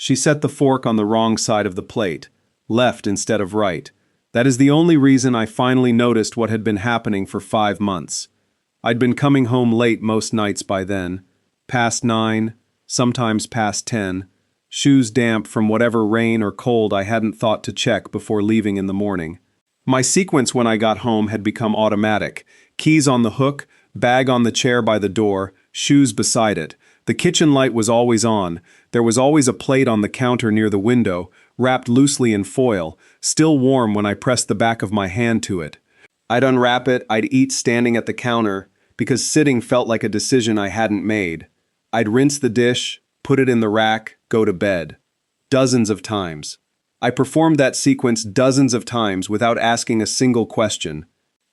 She set the fork on the wrong side of the plate, left instead of right. That is the only reason I finally noticed what had been happening for 5 months. I'd been coming home late most nights by then, past 9, sometimes past 10, shoes damp from whatever rain or cold I hadn't thought to check before leaving in the morning. My sequence when I got home had become automatic. Keys on the hook, bag on the chair by the door, shoes beside it. The kitchen light was always on. There was always a plate on the counter near the window, wrapped loosely in foil, still warm when I pressed the back of my hand to it. I'd unwrap it, I'd eat standing at the counter, because sitting felt like a decision I hadn't made. I'd rinse the dish, put it in the rack, go to bed. Dozens of times. I performed that sequence dozens of times without asking a single question.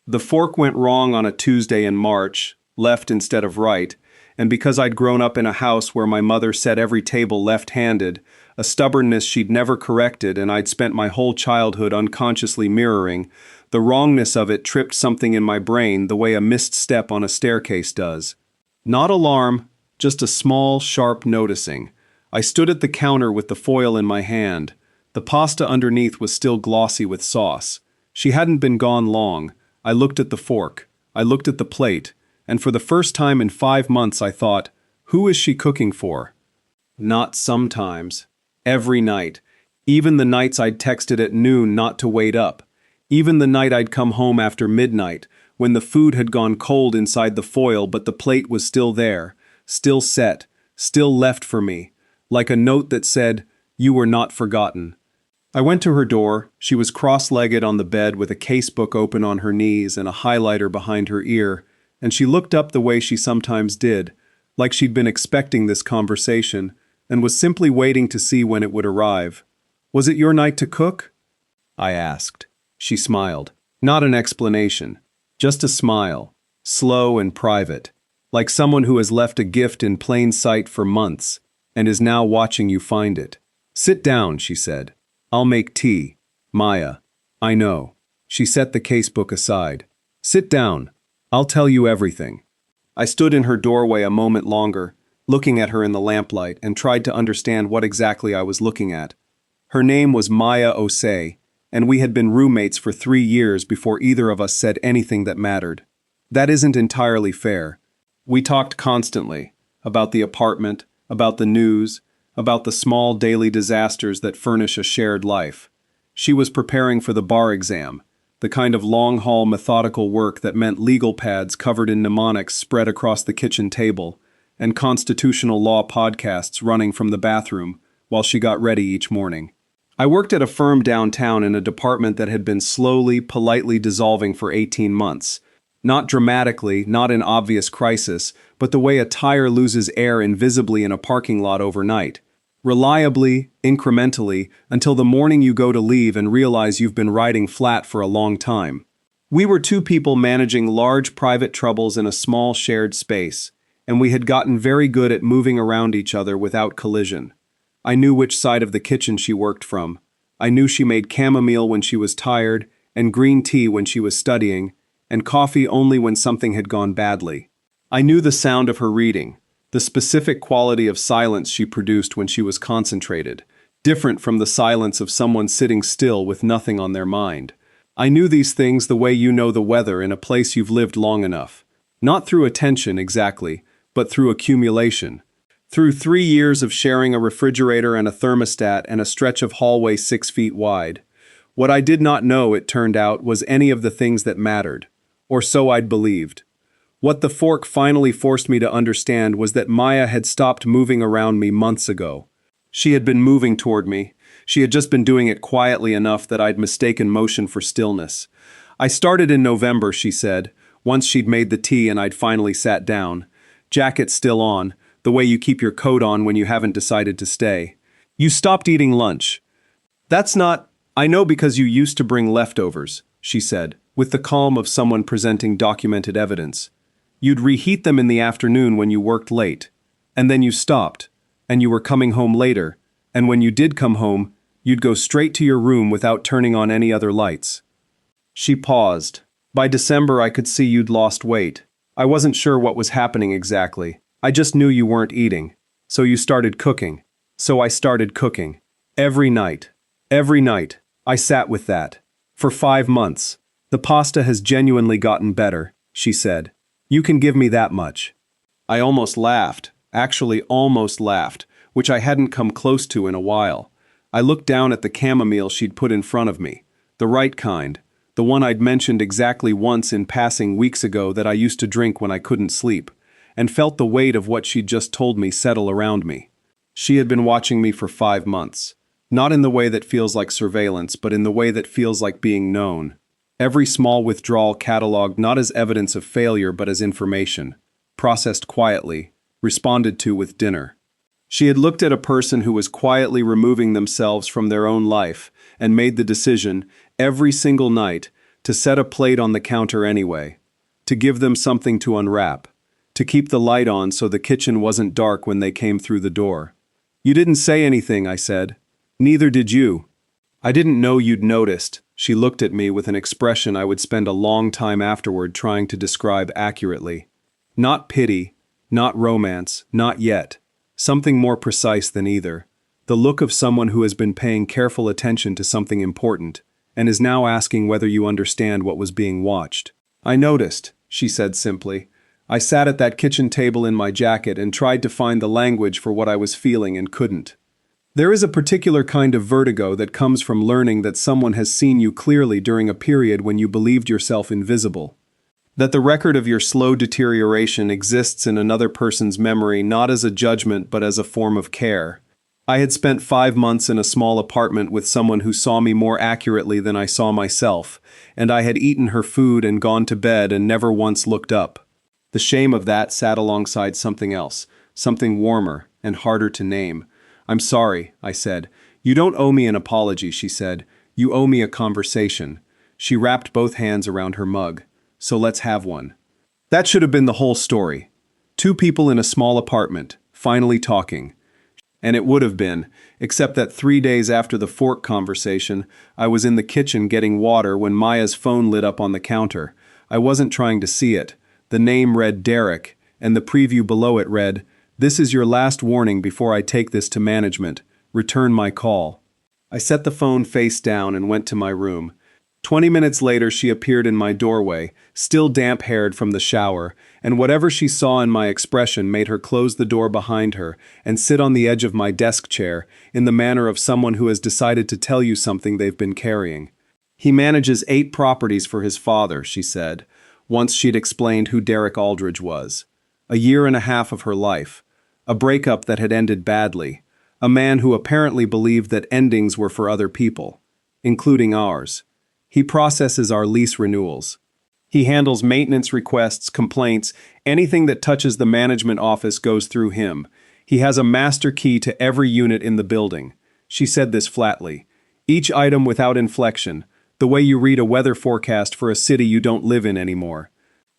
The fork went wrong on a Tuesday in March, left instead of right, and because I'd grown up in a house where my mother set every table left-handed, a stubbornness she'd never corrected and I'd spent my whole childhood unconsciously mirroring, the wrongness of it tripped something in my brain the way a missed step on a staircase does. Not alarm, just a small, sharp noticing. I stood at the counter with the foil in my hand. The pasta underneath was still glossy with sauce. She hadn't been gone long. I looked at the fork. I looked at the plate. And for the first time in 5 months I thought, who is she cooking for? Not sometimes. Every night. Even the nights I'd texted at noon not to wait up. Even the night I'd come home after midnight, when the food had gone cold inside the foil but the plate was still there, still set, still left for me, like a note that said, "You were not forgotten." I went to her door. She was cross-legged on the bed with a casebook open on her knees and a highlighter behind her ear, and she looked up the way she sometimes did, like she'd been expecting this conversation, and was simply waiting to see when it would arrive. "Was it your night to cook?" I asked. She smiled. Not an explanation. Just a smile. Slow and private. Like someone who has left a gift in plain sight for months, and is now watching you find it. "Sit down," she said. "I'll make tea." "Maya." "I know." She set the casebook aside. "Sit down. I'll tell you everything." I stood in her doorway a moment longer, looking at her in the lamplight, and tried to understand what exactly I was looking at. Her name was Maya Osei, and we had been roommates for 3 years before either of us said anything that mattered. That isn't entirely fair. We talked constantly, about the apartment, about the news, about the small daily disasters that furnish a shared life. She was preparing for the bar exam, the kind of long-haul methodical work that meant legal pads covered in mnemonics spread across the kitchen table, and constitutional law podcasts running from the bathroom while she got ready each morning. I worked at a firm downtown in a department that had been slowly, politely dissolving for 18 months. Not dramatically, not in obvious crisis, but the way a tire loses air invisibly in a parking lot overnight. Reliably, incrementally, until the morning you go to leave and realize you've been riding flat for a long time. We were 2 people managing large private troubles in a small shared space, and we had gotten very good at moving around each other without collision. I knew which side of the kitchen she worked from. I knew she made chamomile when she was tired, and green tea when she was studying, and coffee only when something had gone badly. I knew the sound of her reading, the specific quality of silence she produced when she was concentrated, different from the silence of someone sitting still with nothing on their mind. I knew these things the way you know the weather in a place you've lived long enough. Not through attention, exactly, but through accumulation. Through 3 years of sharing a refrigerator and a thermostat and a stretch of hallway 6 feet wide. What I did not know, it turned out, was any of the things that mattered. Or so I'd believed. What the fork finally forced me to understand was that Maya had stopped moving around me months ago. She had been moving toward me. She had just been doing it quietly enough that I'd mistaken motion for stillness. "I started in November," she said, once she'd made the tea and I'd finally sat down. "Jacket still on, the way you keep your coat on when you haven't decided to stay. You stopped eating lunch." "That's not—" "I know because you used to bring leftovers," she said, with the calm of someone presenting documented evidence. "You'd reheat them in the afternoon when you worked late. And then you stopped. And you were coming home later. And when you did come home, you'd go straight to your room without turning on any other lights." She paused. "By December I could see you'd lost weight. I wasn't sure what was happening exactly. I just knew you weren't eating. So you started cooking. So I started cooking. Every night. Every night. I sat with that. For 5 months. The pasta has genuinely gotten better, she said. You can give me that much. I almost laughed, actually almost laughed, which I hadn't come close to in a while. I looked down at the chamomile she'd put in front of me. The right kind. The one I'd mentioned exactly once in passing weeks ago that I used to drink when I couldn't sleep, and felt the weight of what she'd just told me settle around me. She had been watching me for 5 months. Not in the way that feels like surveillance, but in the way that feels like being known. Every small withdrawal cataloged not as evidence of failure but as information. Processed quietly, responded to with dinner. She had looked at a person who was quietly removing themselves from their own life and made the decision, every single night, to set a plate on the counter anyway. To give them something to unwrap. To keep the light on so the kitchen wasn't dark when they came through the door. You didn't say anything, I said. Neither did you. I didn't know you'd noticed. She looked at me with an expression I would spend a long time afterward trying to describe accurately. Not pity, not romance, not yet. Something more precise than either. The look of someone who has been paying careful attention to something important, and is now asking whether you understand what was being watched. I noticed, she said simply. I sat at that kitchen table in my jacket and tried to find the language for what I was feeling and couldn't. There is a particular kind of vertigo that comes from learning that someone has seen you clearly during a period when you believed yourself invisible. That the record of your slow deterioration exists in another person's memory not as a judgment but as a form of care. I had spent 5 months in a small apartment with someone who saw me more accurately than I saw myself, and I had eaten her food and gone to bed and never once looked up. The shame of that sat alongside something else, something warmer and harder to name. I'm sorry, I said. You don't owe me an apology, she said. You owe me a conversation. She wrapped both hands around her mug. So let's have one. That should have been the whole story. 2 people in a small apartment, finally talking. And it would have been, except that 3 days after the fork conversation, I was in the kitchen getting water when Maya's phone lit up on the counter. I wasn't trying to see it. The name read Derek, and the preview below it read, "This is your last warning before I take this to management. Return my call." I set the phone face down and went to my room. 20 minutes later she appeared in my doorway, still damp-haired from the shower, and whatever she saw in my expression made her close the door behind her and sit on the edge of my desk chair in the manner of someone who has decided to tell you something they've been carrying. He manages 8 properties for his father, she said, once she'd explained who Derek Aldridge was. A year and a half of her life. A breakup that had ended badly. A man who apparently believed that endings were for other people, including ours. He processes our lease renewals. He handles maintenance requests, complaints, anything that touches the management office goes through him. He has a master key to every unit in the building. She said this flatly. Each item without inflection, the way you read a weather forecast for a city you don't live in anymore.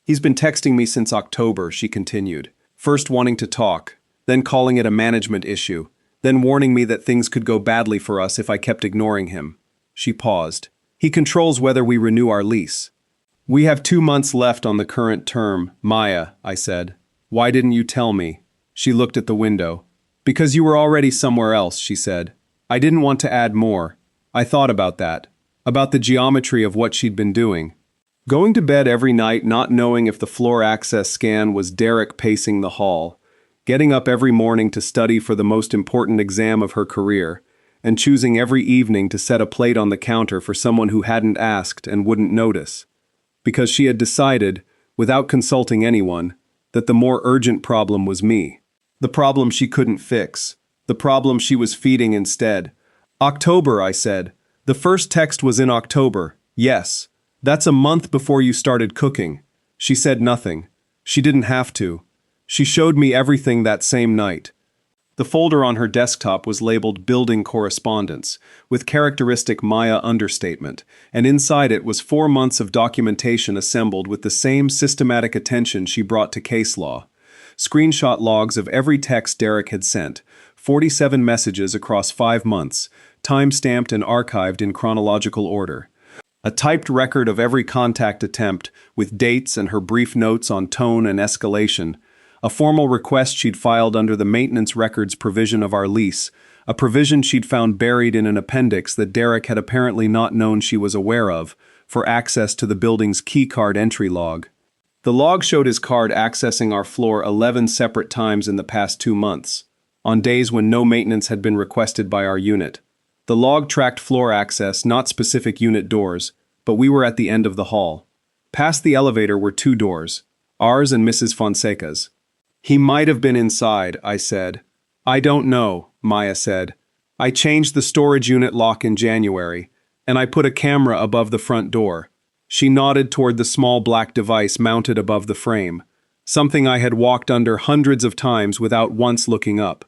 He's been texting me since October, she continued. First wanting to talk, then calling it a management issue, then warning me that things could go badly for us if I kept ignoring him. She paused. He controls whether we renew our lease. We have 2 months left on the current term, Maya, I said. Why didn't you tell me? She looked at the window. Because you were already somewhere else, she said. I didn't want to add more. I thought about that. About the geometry of what she'd been doing. Going to bed every night not knowing if the floor access scan was Derek pacing the hall. Getting up every morning to study for the most important exam of her career. And choosing every evening to set a plate on the counter for someone who hadn't asked and wouldn't notice. Because she had decided, without consulting anyone, that the more urgent problem was me. The problem she couldn't fix. The problem she was feeding instead. October, I said. The first text was in October. Yes. That's a month before you started cooking. She said nothing. She didn't have to. She showed me everything that same night. The folder on her desktop was labeled Building Correspondence, with characteristic Maya understatement, and inside it was 4 months of documentation assembled with the same systematic attention she brought to case law. Screenshot logs of every text Derek had sent, 47 messages across 5 months, time-stamped and archived in chronological order. A typed record of every contact attempt, with dates and her brief notes on tone and escalation. a formal request she'd filed under the maintenance records provision of our lease, a provision she'd found buried in an appendix that Derek had apparently not known she was aware of, for access to the building's keycard entry log. The log showed his card accessing our floor 11 separate times in the past 2 months, on days when no maintenance had been requested by our unit. The log tracked floor access, not specific unit doors, but we were at the end of the hall. Past the elevator were 2 doors, ours and Mrs. Fonseca's. "He might have been inside," I said. "I don't know," Maya said. "I changed the storage unit lock in January, and I put a camera above the front door." She nodded toward the small black device mounted above the frame, something I had walked under hundreds of times without once looking up.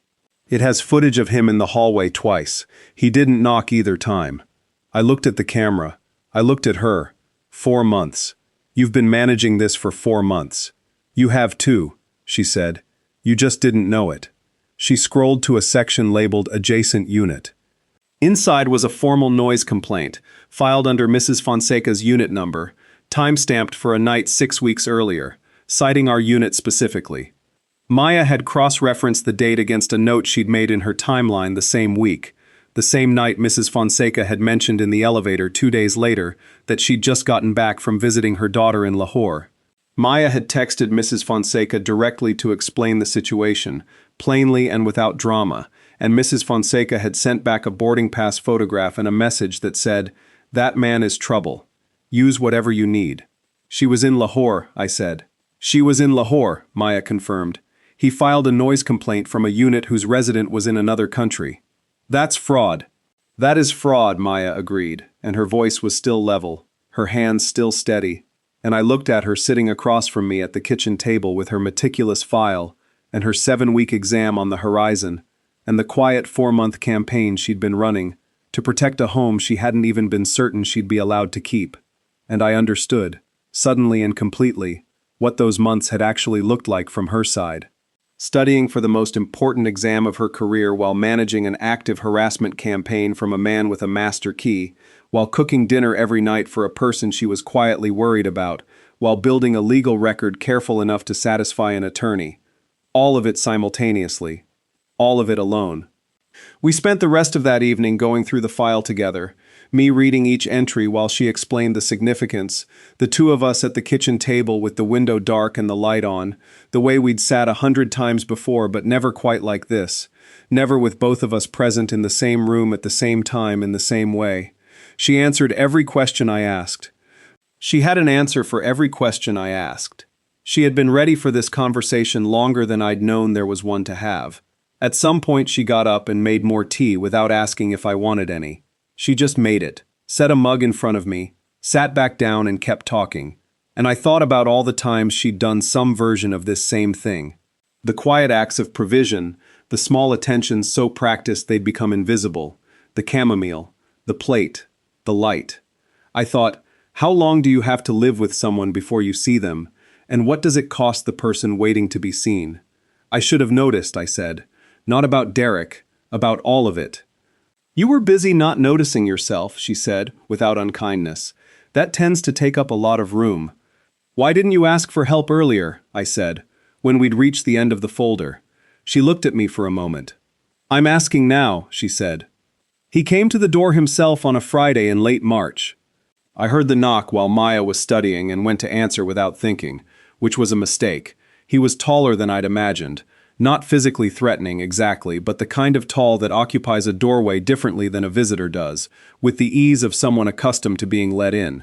"It has footage of him in the hallway twice. He didn't knock either time." I looked at the camera. I looked at her. 4 months. "You've been managing this for 4 months. You have too," she said. "You just didn't know it." She scrolled to a section labeled Adjacent Unit. Inside was a formal noise complaint, filed under Mrs. Fonseca's unit number, time-stamped for a night 6 weeks earlier, citing our unit specifically. Maya had cross-referenced the date against a note she'd made in her timeline the same week, the same night Mrs. Fonseca had mentioned in the elevator 2 days later that she'd just gotten back from visiting her daughter in Lahore. Maya had texted Mrs. Fonseca directly to explain the situation, plainly and without drama, and Mrs. Fonseca had sent back a boarding pass photograph and a message that said, "That man is trouble. Use whatever you need." "She was in Lahore," I said. "She was in Lahore," Maya confirmed. "He filed a noise complaint from a unit whose resident was in another country." "That's fraud." "That is fraud," Maya agreed, and her voice was still level, her hands still steady, and I looked at her sitting across from me at the kitchen table with her meticulous file and her 7-week exam on the horizon, and the quiet 4-month campaign she'd been running to protect a home she hadn't even been certain she'd be allowed to keep. And I understood, suddenly and completely, what those months had actually looked like from her side. Studying for the most important exam of her career while managing an active harassment campaign from a man with a master key, while cooking dinner every night for a person she was quietly worried about, while building a legal record careful enough to satisfy an attorney. All of it simultaneously. All of it alone. We spent the rest of that evening going through the file together, me reading each entry while she explained the significance, the 2 of us at the kitchen table with the window dark and the light on, the way we'd sat 100 times before but never quite like this, never with both of us present in the same room at the same time in the same way. She answered every question I asked. She had an answer for every question I asked. She had been ready for this conversation longer than I'd known there was one to have. At some point she got up and made more tea without asking if I wanted any. She just made it, set a mug in front of me, sat back down and kept talking. And I thought about all the times she'd done some version of this same thing. The quiet acts of provision, the small attentions so practiced they'd become invisible, the chamomile, the plate, the light. I thought, how long do you have to live with someone before you see them, and what does it cost the person waiting to be seen? I should have noticed, I said. Not about Derek, about all of it. "You were busy not noticing yourself," she said, without unkindness. "That tends to take up a lot of room." "Why didn't you ask for help earlier?" I said, when we'd reached the end of the folder. She looked at me for a moment. "I'm asking now," she said. "He came to the door himself on a Friday in late March." I heard the knock while Maya was studying and went to answer without thinking, which was a mistake. He was taller than I'd imagined. Not physically threatening, exactly, but the kind of tall that occupies a doorway differently than a visitor does, with the ease of someone accustomed to being let in.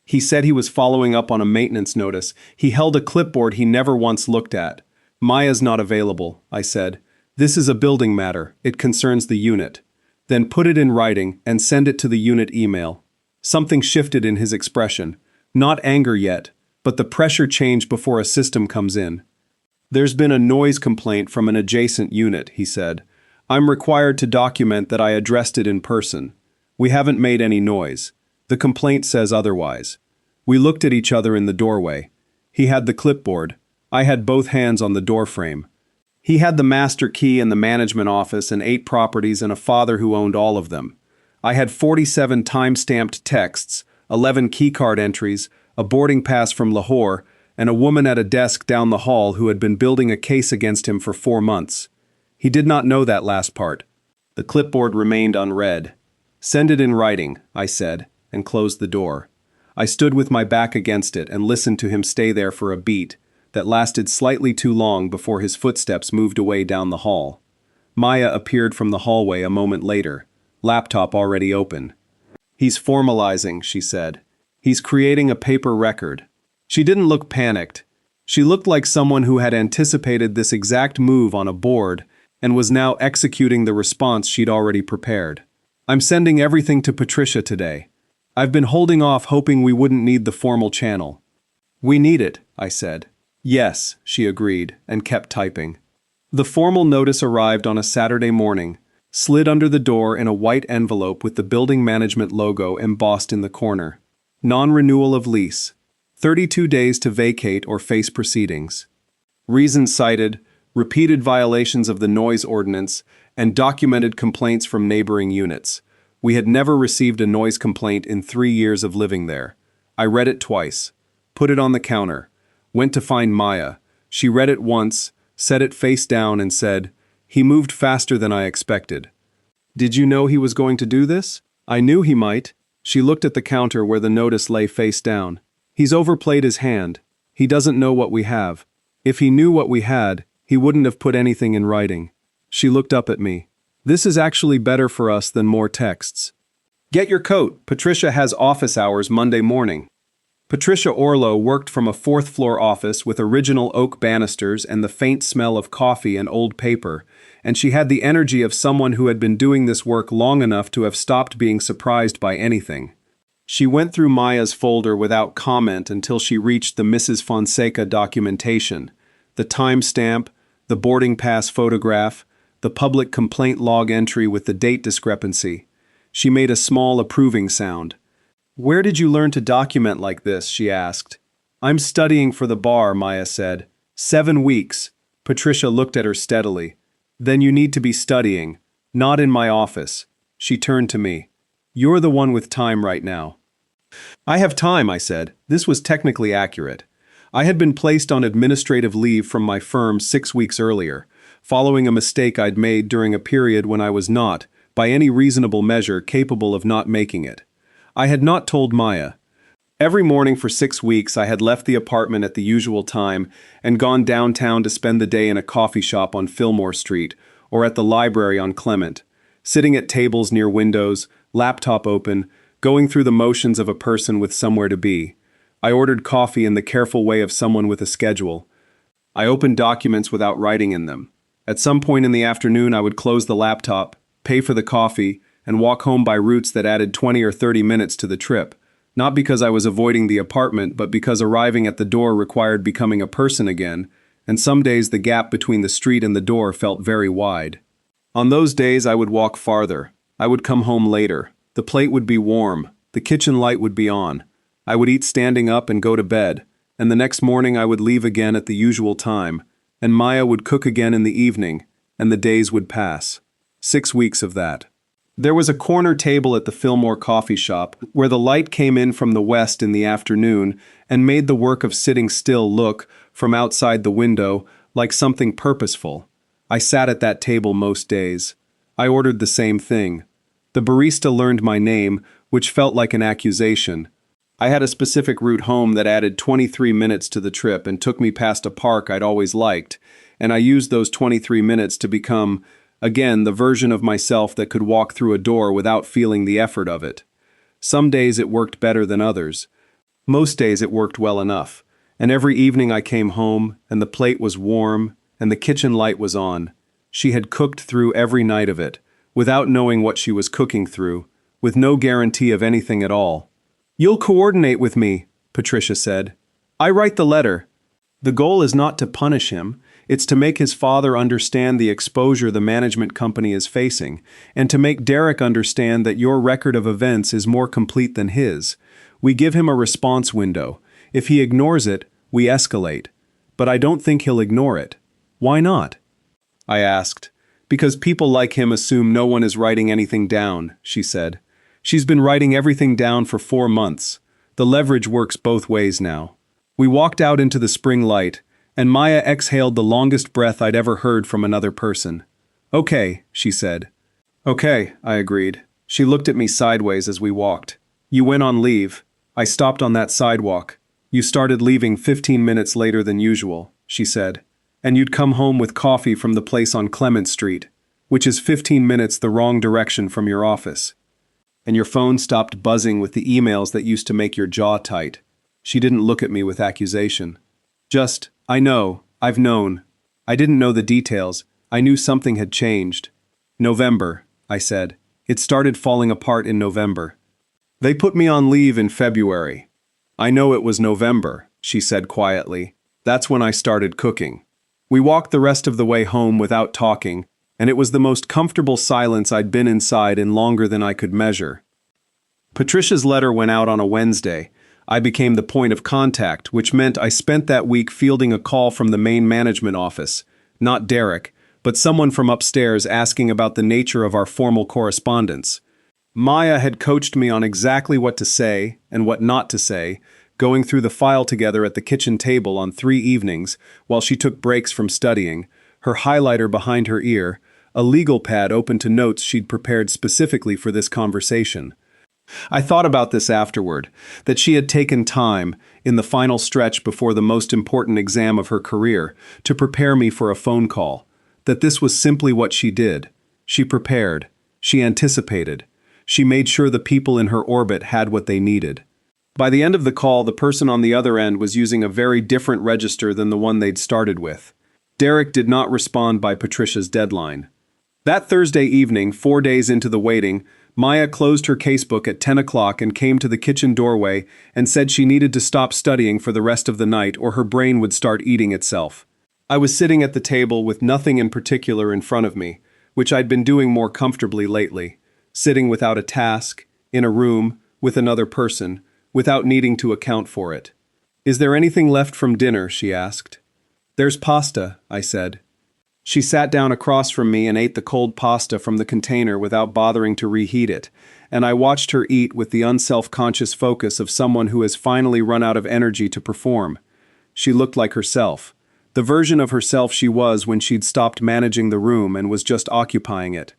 He said he was following up on a maintenance notice. He held a clipboard he never once looked at. "Maya's not available," I said. "This is a building matter. It concerns the unit." Then put it in writing and send it to the unit email. Something shifted in his expression. Not anger yet, but the pressure changed before a system comes in. "There's been a noise complaint from an adjacent unit," he said. "I'm required to document that I addressed it in person. We haven't made any noise. The complaint says otherwise." We looked at each other in the doorway. He had the clipboard. I had both hands on the doorframe. He had the master key in the management office and 8 properties and a father who owned all of them. I had 47 time-stamped texts, 11 keycard entries, a boarding pass from Lahore, and a woman at a desk down the hall who had been building a case against him for 4 months. He did not know that last part. The clipboard remained unread. "Send it in writing," I said, and closed the door. I stood with my back against it and listened to him stay there for a beat that lasted slightly too long before his footsteps moved away down the hall. Maya appeared from the hallway a moment later, laptop already open. "He's formalizing," she said. "He's creating a paper record." She didn't look panicked. She looked like someone who had anticipated this exact move on a board and was now executing the response she'd already prepared. "I'm sending everything to Patricia today. I've been holding off hoping we wouldn't need the formal channel." "We need it," I said. "Yes," she agreed, and kept typing. The formal notice arrived on a Saturday morning, slid under the door in a white envelope with the building management logo embossed in the corner. Non-renewal of lease. 32 days to vacate or face proceedings. Reasons cited: repeated violations of the noise ordinance and documented complaints from neighboring units. We had never received a noise complaint in 3 years of living there. I read it twice, put it on the counter, went to find Maya. She read it once, set it face down and said, "He moved faster than I expected." "Did you know he was going to do this?" "I knew he might." She looked at the counter where the notice lay face down. "He's overplayed his hand. He doesn't know what we have. If he knew what we had, he wouldn't have put anything in writing." She looked up at me. "This is actually better for us than more texts. Get your coat. Patricia has office hours Monday morning." Patricia Orlow worked from a 4th-floor office with original oak banisters and the faint smell of coffee and old paper, and she had the energy of someone who had been doing this work long enough to have stopped being surprised by anything. She went through Maya's folder without comment until she reached the Mrs. Fonseca documentation, the timestamp, the boarding pass photograph, the public complaint log entry with the date discrepancy. She made a small approving sound. "Where did you learn to document like this?" she asked. "I'm studying for the bar," Maya said. 7 weeks. Patricia looked at her steadily. "Then you need to be studying, not in my office." She turned to me. "You're the one with time right now." "I have time," I said. This was technically accurate. I had been placed on administrative leave from my firm 6 weeks earlier, following a mistake I'd made during a period when I was not, by any reasonable measure, capable of not making it. I had not told Maya. Every morning for 6 weeks I had left the apartment at the usual time and gone downtown to spend the day in a coffee shop on Fillmore Street or at the library on Clement, sitting at tables near windows, laptop open, going through the motions of a person with somewhere to be. I ordered coffee in the careful way of someone with a schedule. I opened documents without writing in them. At some point in the afternoon I would close the laptop, pay for the coffee, and walk home by routes that added 20 or 30 minutes to the trip, not because I was avoiding the apartment, but because arriving at the door required becoming a person again, and some days the gap between the street and the door felt very wide. On those days I would walk farther. I would come home later. The plate would be warm. The kitchen light would be on. I would eat standing up and go to bed, and the next morning I would leave again at the usual time, and Maya would cook again in the evening, and the days would pass. 6 weeks of that. There was a corner table at the Fillmore coffee shop where the light came in from the west in the afternoon and made the work of sitting still look, from outside the window, like something purposeful. I sat at that table most days. I ordered the same thing. The barista learned my name, which felt like an accusation. I had a specific route home that added 23 minutes to the trip and took me past a park I'd always liked, and I used those 23 minutes to become, again, the version of myself that could walk through a door without feeling the effort of it. Some days it worked better than others. Most days it worked well enough, and every evening I came home, and the plate was warm, and the kitchen light was on. She had cooked through every night of it, without knowing what she was cooking through, with no guarantee of anything at all. "You'll coordinate with me," Patricia said. "I write the letter. The goal is not to punish him. It's to make his father understand the exposure the management company is facing, and to make Derek understand that your record of events is more complete than his. We give him a response window. If he ignores it, we escalate. But I don't think he'll ignore it." "Why not?" I asked. "Because people like him assume no one is writing anything down," she said. "She's been writing everything down for 4 months. The leverage works both ways now." We walked out into the spring light, and Maya exhaled the longest breath I'd ever heard from another person. "Okay," she said. "Okay," I agreed. She looked at me sideways as we walked. "You went on leave. I stopped on that sidewalk. You started leaving 15 minutes later than usual," she said. "And you'd come home with coffee from the place on Clement Street, which is 15 minutes the wrong direction from your office. And your phone stopped buzzing with the emails that used to make your jaw tight." She didn't look at me with accusation. "Just, I know, I've known. I didn't know the details. I knew something had changed." "November," I said. "It started falling apart in November." "They put me on leave in February." "I know it was November," she said quietly. "That's when I started cooking." We walked the rest of the way home without talking, and it was the most comfortable silence I'd been inside in longer than I could measure. Patricia's letter went out on a Wednesday. I became the point of contact, which meant I spent that week fielding a call from the main management office, not Derek, but someone from upstairs asking about the nature of our formal correspondence. Maya had coached me on exactly what to say and what not to say, going through the file together at the kitchen table on 3 evenings while she took breaks from studying, her highlighter behind her ear, a legal pad open to notes she'd prepared specifically for this conversation. I thought about this afterward, that she had taken time, in the final stretch before the most important exam of her career, to prepare me for a phone call, that this was simply what she did. She prepared. She anticipated. She made sure the people in her orbit had what they needed. By the end of the call, the person on the other end was using a very different register than the one they'd started with. Derek did not respond by Patricia's deadline. That Thursday evening, 4 days into the waiting, Maya closed her casebook at 10 o'clock and came to the kitchen doorway and said she needed to stop studying for the rest of the night or her brain would start eating itself. I was sitting at the table with nothing in particular in front of me, which I'd been doing more comfortably lately, sitting without a task, in a room, with another person, without needing to account for it. "Is there anything left from dinner?" she asked. "There's pasta," I said. She sat down across from me and ate the cold pasta from the container without bothering to reheat it, and I watched her eat with the unself-conscious focus of someone who has finally run out of energy to perform. She looked like herself, the version of herself she was when she'd stopped managing the room and was just occupying it.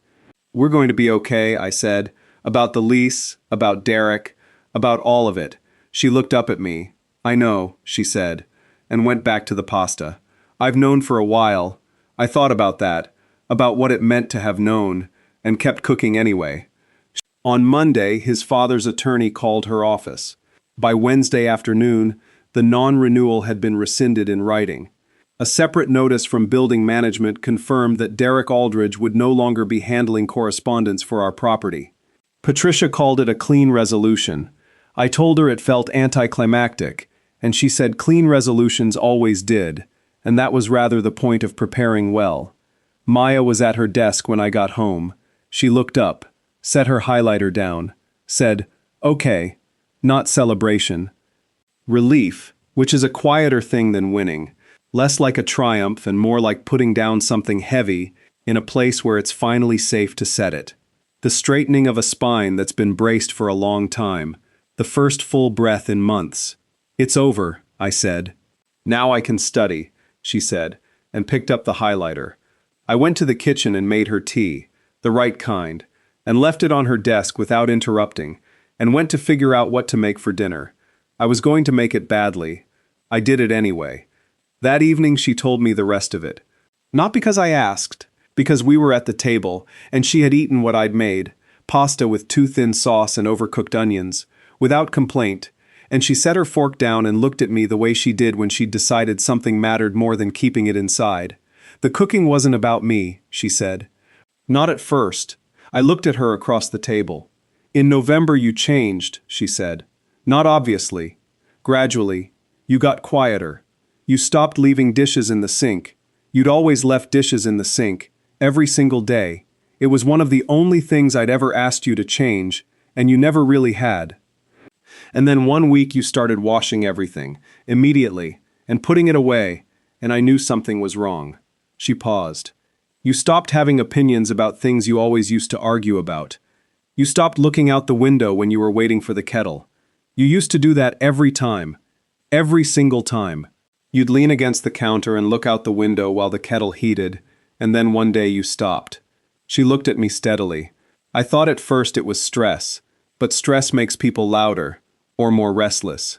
"We're going to be okay," I said, "about the lease, about Derek, about all of it." She looked up at me. "I know," she said, and went back to the pasta. "I've known for a while. I thought about that, about what it meant to have known, and kept cooking anyway." On Monday, his father's attorney called her office. By Wednesday afternoon, the non-renewal had been rescinded in writing. A separate notice from building management confirmed that Derek Aldridge would no longer be handling correspondence for our property. Patricia called it a clean resolution. I told her it felt anticlimactic, and she said clean resolutions always did, and that was rather the point of preparing well. Maya was at her desk when I got home. She looked up, set her highlighter down, said, "Okay, not celebration." Relief, which is a quieter thing than winning, less like a triumph and more like putting down something heavy in a place where it's finally safe to set it. The straightening of a spine that's been braced for a long time, the first full breath in months. "It's over," I said. "Now I can study," she said, and picked up the highlighter. I went to the kitchen and made her tea, the right kind, and left it on her desk without interrupting, and went to figure out what to make for dinner. I was going to make it badly. I did it anyway. That evening she told me the rest of it. Not because I asked, because we were at the table, and she had eaten what I'd made, pasta with too thin sauce and overcooked onions, without complaint, and she set her fork down and looked at me the way she did when she'd decided something mattered more than keeping it inside. "The cooking wasn't about me," she said. "Not at first." I looked at her across the table. "In November you changed," she said. "Not obviously. Gradually. You got quieter. You stopped leaving dishes in the sink. You'd always left dishes in the sink, every single day. It was one of the only things I'd ever asked you to change, and you never really had. And then one week you started washing everything, immediately, and putting it away, and I knew something was wrong." She paused. "You stopped having opinions about things you always used to argue about. You stopped looking out the window when you were waiting for the kettle. You used to do that every time. Every single time. You'd lean against the counter and look out the window while the kettle heated, and then one day you stopped. She looked at me steadily. I thought at first it was stress, but stress makes people louder, or more restless.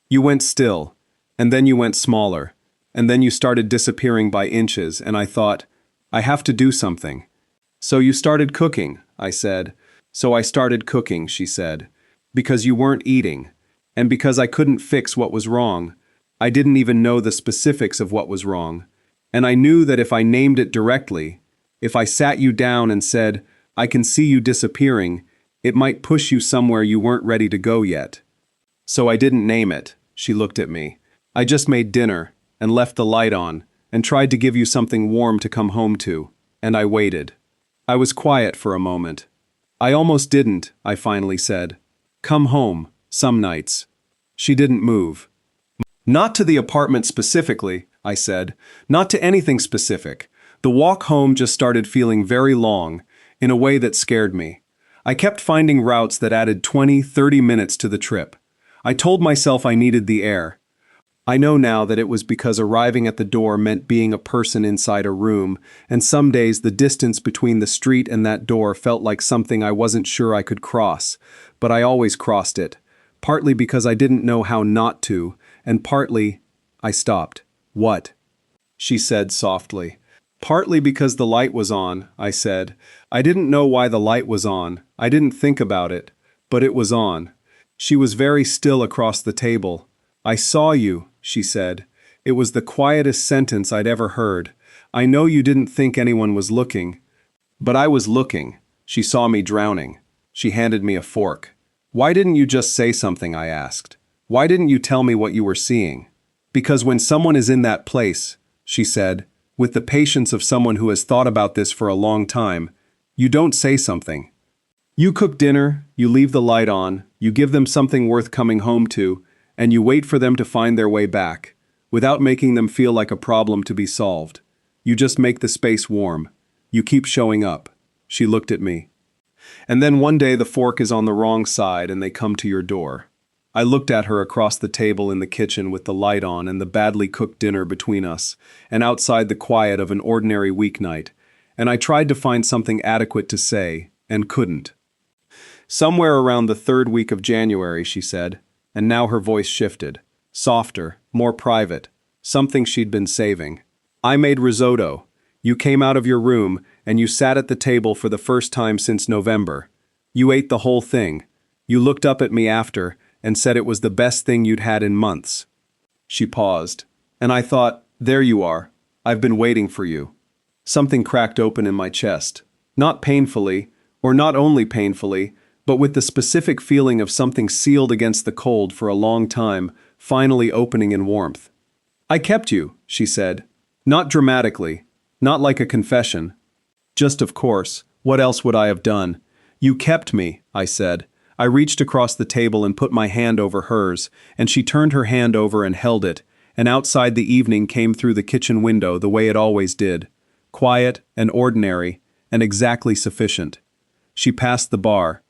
You went still, and then you went smaller, and then you started disappearing by inches, and I thought, I have to do something. So you started cooking, I said. So I started cooking, she said. Because you weren't eating, and because I couldn't fix what was wrong. I didn't even know the specifics of what was wrong. And I knew that if I named it directly, if I sat you down and said, I can see you disappearing, it might push you somewhere you weren't ready to go yet. So I didn't name it, she looked at me. I just made dinner, and left the light on, and tried to give you something warm to come home to, and I waited. I was quiet for a moment. I almost didn't, I finally said. Come home, some nights. She didn't move. Not to the apartment specifically, I said. Not to anything specific. The walk home just started feeling very long, in a way that scared me. I kept finding routes that added 20, 30 minutes to the trip. I told myself I needed the air. I know now that it was because arriving at the door meant being a person inside a room, and some days the distance between the street and that door felt like something I wasn't sure I could cross, but I always crossed it, partly because I didn't know how not to, and partly, I stopped. What? She said softly. Partly because the light was on, I said. I didn't know why the light was on, I didn't think about it, but it was on. She was very still across the table. I saw you, she said. It was the quietest sentence I'd ever heard. I know you didn't think anyone was looking. But I was looking. She saw me drowning. She handed me a fork. Why didn't you just say something, I asked. Why didn't you tell me what you were seeing? Because when someone is in that place, she said, with the patience of someone who has thought about this for a long time, you don't say something. You cook dinner, you leave the light on, you give them something worth coming home to, and you wait for them to find their way back, without making them feel like a problem to be solved. You just make the space warm. You keep showing up. She looked at me. And then one day the fork is on the wrong side and they come to your door. I looked at her across the table in the kitchen with the light on and the badly cooked dinner between us, and outside the quiet of an ordinary weeknight, and I tried to find something adequate to say, and couldn't. Somewhere around the third week of January, she said, and now her voice shifted. Softer, more private, something she'd been saving. I made risotto. You came out of your room, and you sat at the table for the first time since November. You ate the whole thing. You looked up at me after, and said it was the best thing you'd had in months. She paused, and I thought, there you are. I've been waiting for you. Something cracked open in my chest. Not painfully, or not only painfully, but with the specific feeling of something sealed against the cold for a long time, finally opening in warmth. I kept you, she said. Not dramatically, not like a confession. Just of course, what else would I have done? You kept me, I said. I reached across the table and put my hand over hers, and she turned her hand over and held it, and outside the evening came through the kitchen window the way it always did. Quiet and ordinary, and exactly sufficient. She passed the bar.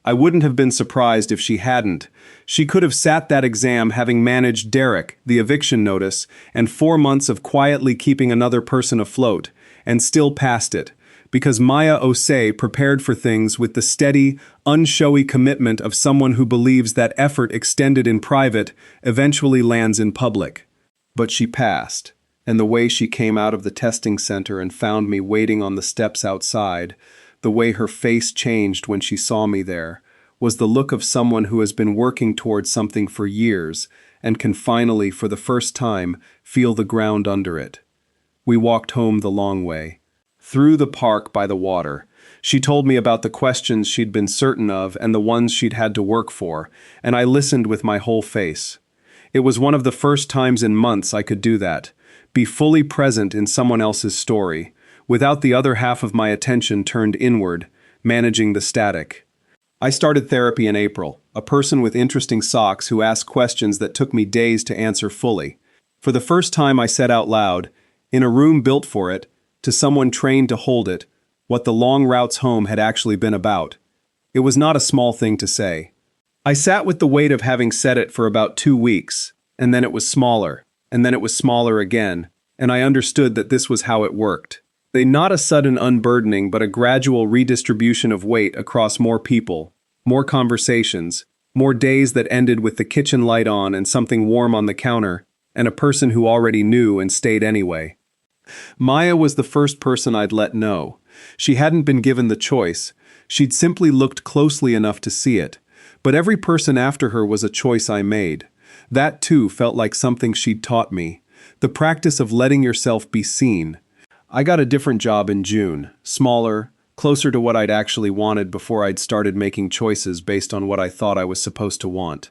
I wouldn't have been surprised if she hadn't. She could have sat that exam having managed Derek, the eviction notice, and 4 months of quietly keeping another person afloat, and still passed it, because Maya Osei prepared for things with the steady, unshowy commitment of someone who believes that effort extended in private eventually lands in public. But she passed, and the way she came out of the testing center and found me waiting on the steps outside, the way her face changed when she saw me there, was the look of someone who has been working towards something for years and can finally, for the first time, feel the ground under it. We walked home the long way. Through the park by the water. She told me about the questions she'd been certain of and the ones she'd had to work for, and I listened with my whole face. It was one of the first times in months I could do that, be fully present in someone else's story, without the other half of my attention turned inward, managing the static. I started therapy in April, a person with interesting socks who asked questions that took me days to answer fully. For the first time I said out loud, in a room built for it, to someone trained to hold it, what the long routes home had actually been about. It was not a small thing to say. I sat with the weight of having said it for about 2 weeks, and then it was smaller, and then it was smaller again, and I understood that this was how it worked. Not a sudden unburdening, but a gradual redistribution of weight across more people, more conversations, more days that ended with the kitchen light on and something warm on the counter, and a person who already knew and stayed anyway. Maya was the first person I'd let know. She hadn't been given the choice. She'd simply looked closely enough to see it. But every person after her was a choice I made. That too felt like something she'd taught me. The practice of letting yourself be seen. I got a different job in June, smaller, closer to what I'd actually wanted before I'd started making choices based on what I thought I was supposed to want.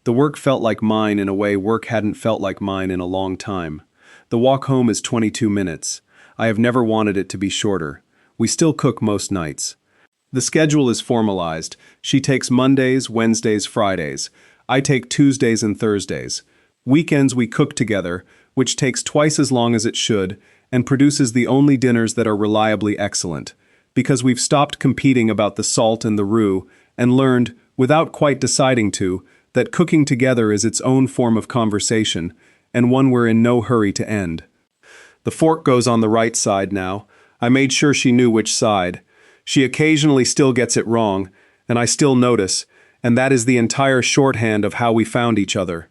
The work felt like mine in a way work hadn't felt like mine in a long time. The walk home is 22 minutes. I have never wanted it to be shorter. We still cook most nights. The schedule is formalized. She takes Mondays, Wednesdays, Fridays. I take Tuesdays and Thursdays. Weekends we cook together, which takes twice as long as it should, and produces the only dinners that are reliably excellent. Because we've stopped competing about the salt and the roux, and learned, without quite deciding to, that cooking together is its own form of conversation, and one we're in no hurry to end. The fork goes on the right side now. I made sure she knew which side. She occasionally still gets it wrong, and I still notice, and that is the entire shorthand of how we found each other.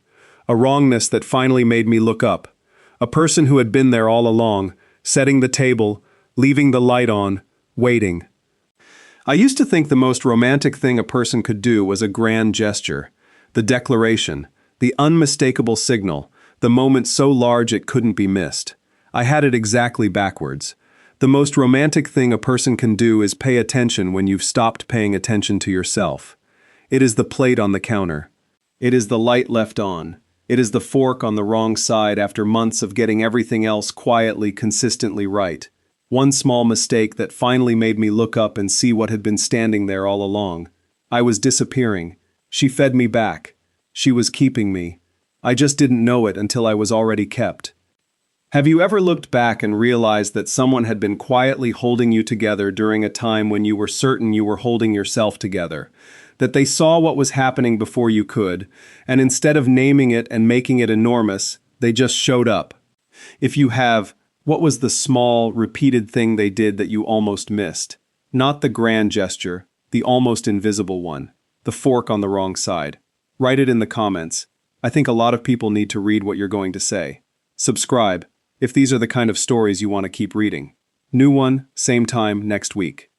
A wrongness that finally made me look up. A person who had been there all along, setting the table, leaving the light on, waiting. I used to think the most romantic thing a person could do was a grand gesture. The declaration, the unmistakable signal, the moment so large it couldn't be missed. I had it exactly backwards. The most romantic thing a person can do is pay attention when you've stopped paying attention to yourself. It is the plate on the counter. It is the light left on. It is the fork on the wrong side after months of getting everything else quietly, consistently right. One small mistake that finally made me look up and see what had been standing there all along. I was disappearing. She fed me back. She was keeping me. I just didn't know it until I was already kept. Have you ever looked back and realized that someone had been quietly holding you together during a time when you were certain you were holding yourself together? That they saw what was happening before you could, and instead of naming it and making it enormous, they just showed up. If you have, what was the small, repeated thing they did that you almost missed? Not the grand gesture, the almost invisible one. The fork on the wrong side. Write it in the comments. I think a lot of people need to read what you're going to say. Subscribe, if these are the kind of stories you want to keep reading. New one, same time next week.